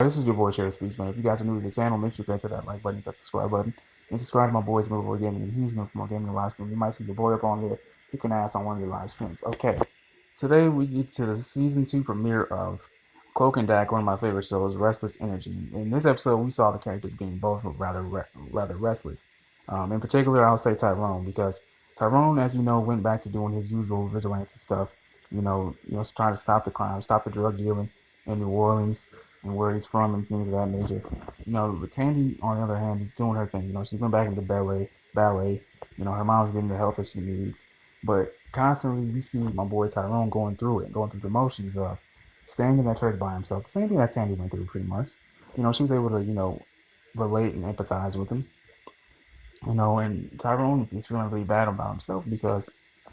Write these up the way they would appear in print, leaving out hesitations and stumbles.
This is your boy Cherry Speaks, man. If you guys are new to the channel, make sure you guys hit that like button, hit that subscribe button, and subscribe to my boys Millaboy Gaming and Heemz Gaming live stream. You might see your boy up on there kicking ass on one of your live streams. Okay, today we get to the season 2 premiere of Cloak and Dagger, one of my favorite shows, Restless Energy. In this episode, we saw the characters being both rather restless. In particular, I'll say Tyrone, because Tyrone, as you know, went back to doing his usual vigilante stuff. Trying to stop the crime, stop the drug dealing in New Orleans and where he's from and things of that nature. But Tandy, on the other hand, is doing her thing. She's going back into ballet. Her mom's getting the help that she needs. But constantly, we see my boy Tyrone going through the motions of staying in that church by himself. The same thing that Tandy went through, pretty much. She was able to, relate and empathize with him. And Tyrone is feeling really bad about himself because,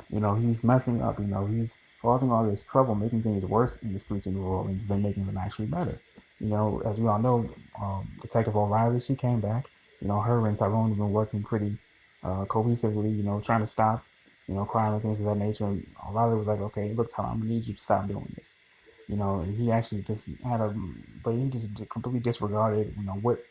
he's messing up. He's causing all this trouble, making things worse in the streets of New Orleans than making them actually better. As we all know, Detective O'Reilly, she came back. Her and Tyrone have been working pretty cohesively, trying to stop, crime and things of that nature. And O'Reilly was like, okay, look, Tyrone, I'm going to need you to stop doing this. And he actually just but he just completely disregarded, what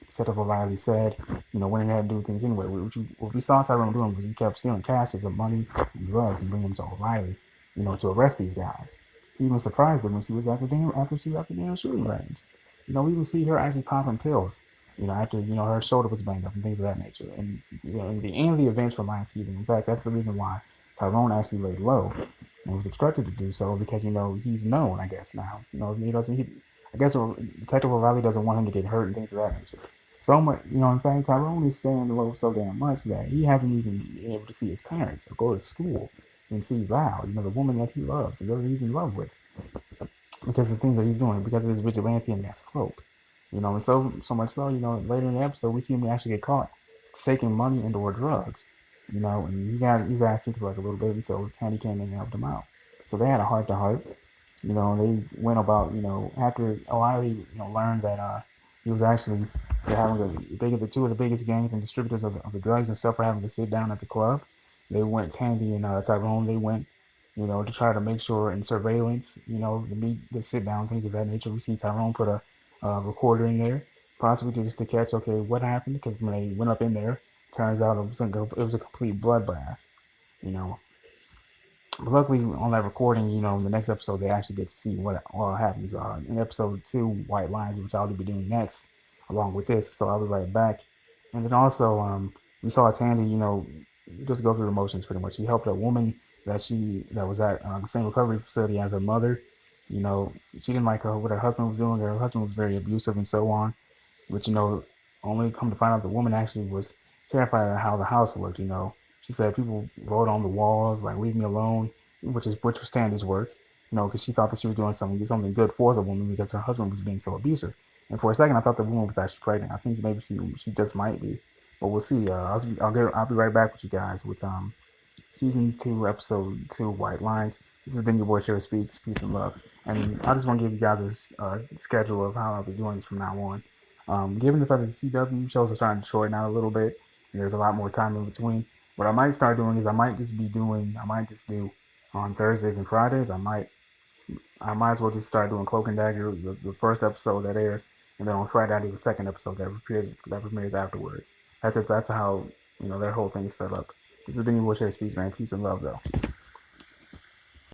Detective O'Reilly said, went ahead and do things anyway. What we saw Tyrone doing was he kept stealing caches of money and drugs and bringing them to O'Reilly, to arrest these guys. He was surprised when she was after she was after damn shooting range. We would see her actually popping pills, after, her shoulder was banged up and things of that nature. And, in the end of the events from last season, in fact, that's the reason why Tyrone actually laid low and was expected to do so because, he's known, I guess, now. I guess Detective O'Reilly doesn't want him to get hurt and things of that nature. So much, in fact, Tyrone is staying low so damn much that he hasn't even been able to see his parents or go to school and see Val, the woman that he loves, the girl he's in love with, because of the things that he's doing, because of his vigilante and that's Cloak. And so much so, later in the episode, we see him actually get caught taking money and or drugs, and he's asked for like a little bit, and so Tandy came in and helped him out. So they had a heart to heart. They went about, after O'Reilly, learned that he was actually having the two of the biggest gangs and distributors of the drugs and stuff were having to sit down at the club. They went, Tandy and Tyrone, they went, to try to make sure in surveillance, the sit down, things of that nature. We see Tyrone put a recorder in there, possibly just to catch, okay, what happened? Because when they went up in there, turns out it was a complete bloodbath, But luckily, on that recording, in the next episode, they actually get to see what all happens. In episode 2, White Lines, which I'll be doing next, along with this, so I'll be right back. And then also, we saw Tandy, just go through the motions pretty much. She helped a woman that was at the same recovery facility as her mother. She didn't like what her husband was doing. Her husband was very abusive and so on. But, only come to find out the woman actually was terrified of how the house looked, She said people wrote on the walls, like, leave me alone, which was Tandy's work, because she thought that she was doing something good for the woman because her husband was being so abusive. And for a second, I thought the woman was actually pregnant. I think maybe she just might be. But we'll see. I'll be right back with you guys with season 2, episode 2, White Lines. This has been your boy Cherry Speaks. Peace and love. And I just want to give you guys a schedule of how I'll be doing this from now on. Given the fact that the CW shows are starting to shorten out a little bit, and there's a lot more time in between, what I might start doing is I might just do on Thursdays and Fridays. I might as well just start doing Cloak and Dagger, the first episode that airs, and then on Friday I do the second episode that premieres afterwards. That's how their whole thing is set up. This has been your boy Cherry Speaks, man. Peace and love, though.